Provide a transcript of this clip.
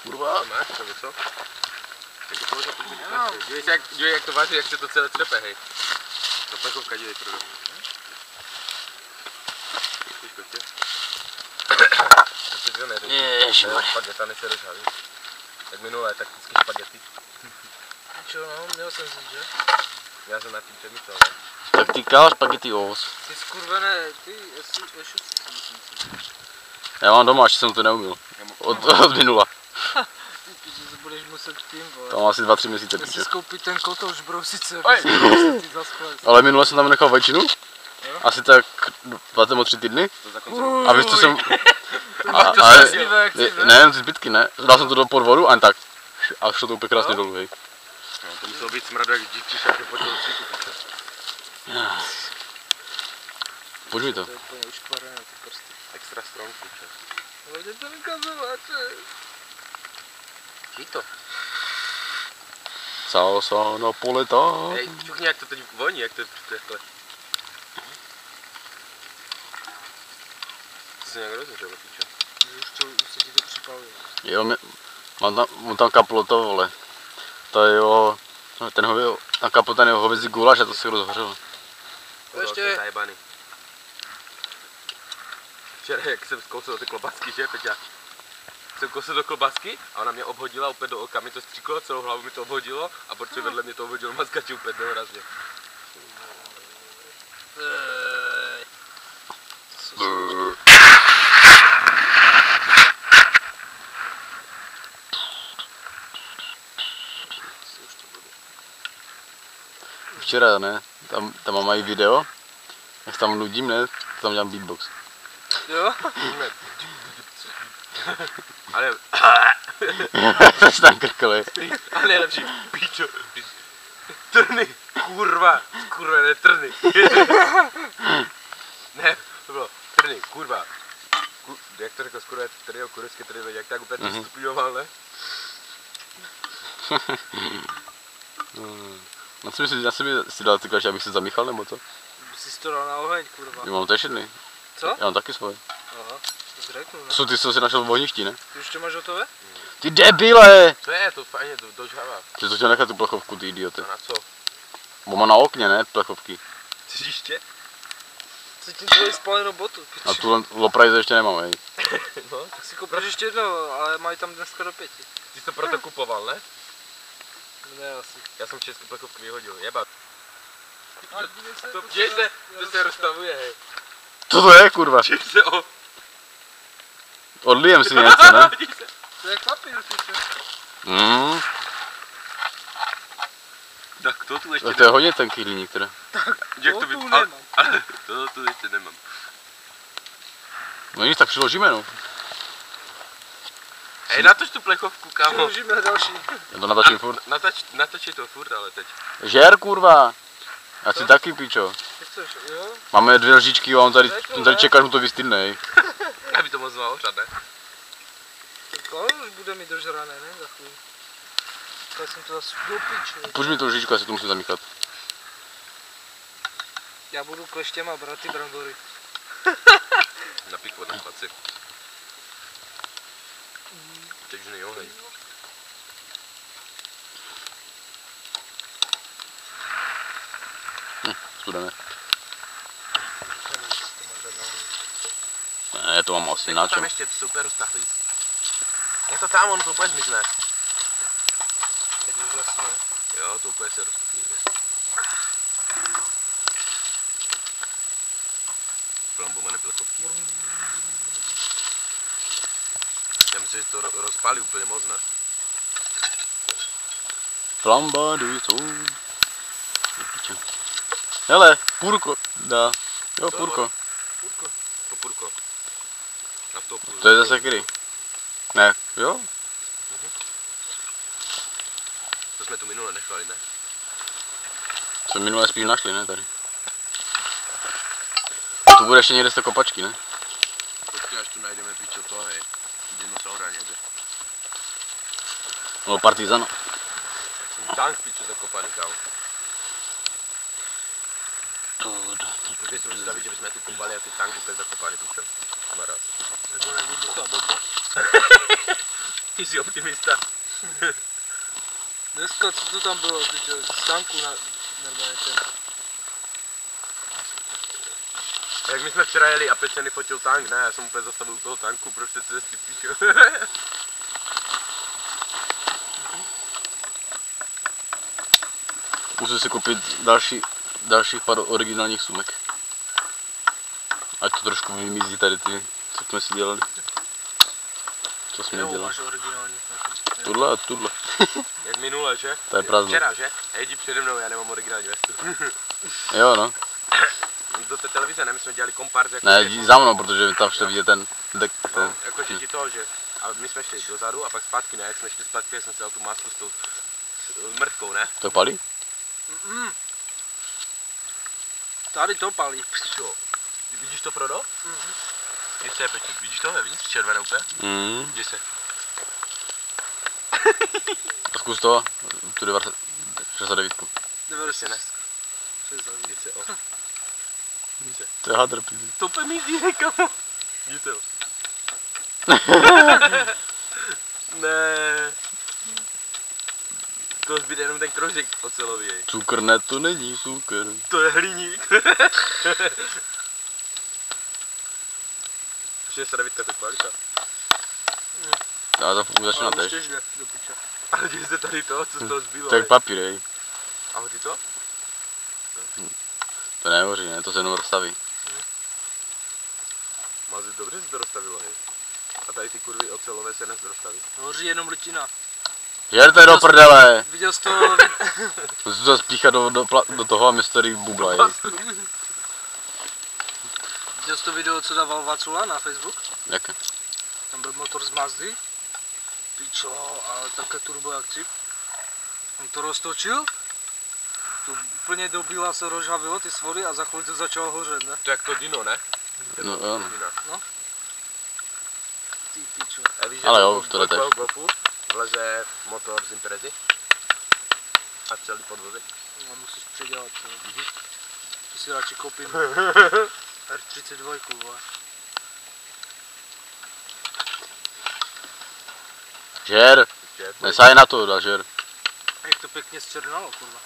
Kurva. To máš, co? Dívej, jak to váží, jak se to celé třepe, hej. To plechovka, dívej, prodo. Ježišmarja. Špageta nesereš, ale jak minulé, tak vždycky špagety. Čo no, měl jsem říct, že? Já jsem nad tím přemýšlel, ne? Taktika spaghettios. Ty skurvené, ty, ještě Já mám doma, až jsem to neuměl. Od minula. ty se budeš muset tím, vole. To mám asi 2-3 měsíce. Já si skoupit ten kotouč brousice, Oj. aby si brousit za skles. Ale minule jsem tam nechal většinu. Asi tak 2 nebo 3 týdny. A víš co jsem... Ne, ty zbytky ne. Dal jsem to do podvodu a jen tak. A šlo to úplně krásně dolů, hej. No, to muselo být smradu jak dívky, jak je potěl cíku, piče. Pojď mi to. To je úplně uškvarené, ty prsty. Extra strong, piče. Hlavně to vykazováče. Čí to? Salsa napoletá. Hej, čuchni, jak to teď voní, jak to je takhle. To se nějak rozhořelo, piče. Už se ti to připaluje. Jo, mám tam kaplo to, vole. To je jo, tam kaplo ten jeho hovězí guláš a to se rozhořelo. Ještě. Zajebaný. Včera, jak jsem zkousil ty klobásky, že, Peťa? Jsem kousil do klobásky a ona mě obhodila úplně do oka, mi to stříklo, celou hlavu mi to obhodilo a protože vedle mě to obhodilo mazkači úplně dohrazně. Včera, ne? Tam mají video, jak tam nudím, ne? Tam dělám beatbox. Jo? Ale, To se tam krkali. ale nejlepší, píčo, trny, kurva, ne trny. Ne, to bylo trny, kurva. Jak to řekl, skoro trny, kurecké trny, jak tak úplně to stupňoval, ne? No co myslíš, já jsem si dal ty klaště, abych se zamíchal, nebo co? Jsi to dal na oheň, kurva. Já mám to jedny. Co? Já mám taky svoje. Aha, to jsi řekl, ne? Co ty jsi si našel v ohništi, ne? Ty už to máš hotové? Ty debile! To je, to fajně, dožává. Ty to chtěl nechat tu plechovku, ty idioty. A na co? Bo má na okně, ne? Plechovky. Příště? Cítím tvoji spalenou botu, A piči. tu Loprajze ještě nemám, hej. No, Tak si koupíš ještě jedno, ale mají tam dneska do 5. ty jsi to proto kupoval, ne? Ne, asi. Já jsem české plechovky vyhodil, jebat. A dívej se, To děj se, to se rozstavuje, hej. Co to je, kurva? Děj se o... Odlijem si něco, ne? Děj se. to je papír, piče. Tak to tu ještě Tak to je hodně tenký hliník teda. Jak to to tu vypadá? nemám. Ale to tu ještě nemám. No nic, tak přiložíme, no. Hej, natoč tu plechovku, kámo. Přiložíme další. Já to natačím furt. Natočí to furt, ale teď. Žer, kurva! Já si taky, pičo. Ty chceš, jo? Máme 2 lžičky a on tady čeká, že mu to vystydne, hej. Aby to moc mohlo ořad, ne? Tak už bude mít dožrané, ne? Za chvíli. Tak jsem to zase do piče. Půjď mi tu lžičku, já si to musím zamíchat. Já budu kleštěm a brát ty brambory. Na piku, na spaci. Teď už nejohej. Studené. Ne, to mám asi na Tam čem. ještě super roztahlý. Je to tam, on to úplně zmizne. Teď už asi ne. Jo, to úplně se rozpíne. Plambované plechovky. Já myslím, že to rozpálí úplně moc, ne? Flamba du jsou. Hele, purko. Dá. Jo, Co? purko. Kurko. To purko. A to purko. To je zase kdy? Ne, jo? To jsme tu minule nechali, ne? Jsme minule spíš našli, ne, tady. Tu bude ještě někde z té kopačky, ne? Počkej, až tu najdeme píčo to, hej. Dinosaura někde. No, partizana. Tank píčo zakopaný, kámo. Můžeš si představit, že bychom tu kopali a ty tanky úplně zakopaný, píčo? Maraz. Nebo nebudu to a bomba. Ty jsi optimista. Dneska, co to tam bylo, teď stánku na normálně ten. Jak my jsme včera jeli a Pečený fotil tank, ne, já jsem úplně zastavil u toho tanku, proč se cesty píšou. Musím si koupit dalších pár originálních sumek. Ať to trošku vymizí tady ty, co jsme si dělali. Co jsme dělali. Máš originální. Tuhle. Jak minule, že? To je prázdno. Včera, že? Hej, jdi přede mnou, já nemám originální vestu. Jo no. Do té televize, ne, my jsme dělali kompárs jako... Ne, jdi za mnou, protože tam ještě vidět ten dek. No, jakože ti to, že... A my jsme šli dozadu a pak zpátky, ne? Jak jsme šli zpátky, jsem si dal tu masku s tou mrtkou, ne? To palí? Tady to palí. Jo. Vidíš to, Frodo? Kde se je, Peťo? Vidíš to? Vidíš červené úplně? Kde se? A zkus to, tu 69. 90. ne. Kde se? O. To je hadr, píči. To úplně míří, kamo. Jdi to. Ne. To zbyde jenom ten krožek ocelový. Cukr ne, to není cukr. To je hliník. Ještě se Davidka, to je kvalita. Já to začíná Ale už teď. těž jde do piče. Ale děj se tady to, co z toho zbylo. To je jak papír, hej. A hodí to? To nehoří, ne, to se jenom rozstaví. Mázi, dobře se to rozstavilo, hej. A tady ty kurvy ocelové se nezdostaví. Hoří jenom litina. Žerte do prdele! Viděl jsi to, Musím to spíchat do toho a mi starý bubla, hej. viděl jsi to video, co dával Vacula na Facebook? Jaké? Tam byl motor z Mazdy. Pičo, ale také turbo jak cip. On to roztočil. To úplně do bíla se rozžavilo ty svody a za chvíli to začalo hořet, ne? To jak to Dino, ne? No jo. Dino. Ty pičo. A víš, že Ale to jo, už to jde teď. Golfu vleze motor z Imprezy a celý podvozek. No, musíš předělat, no. To si radši koupím R32, vole. Žer! Nesaj na to, žer. Jak to pěkně zčernalo, kurva.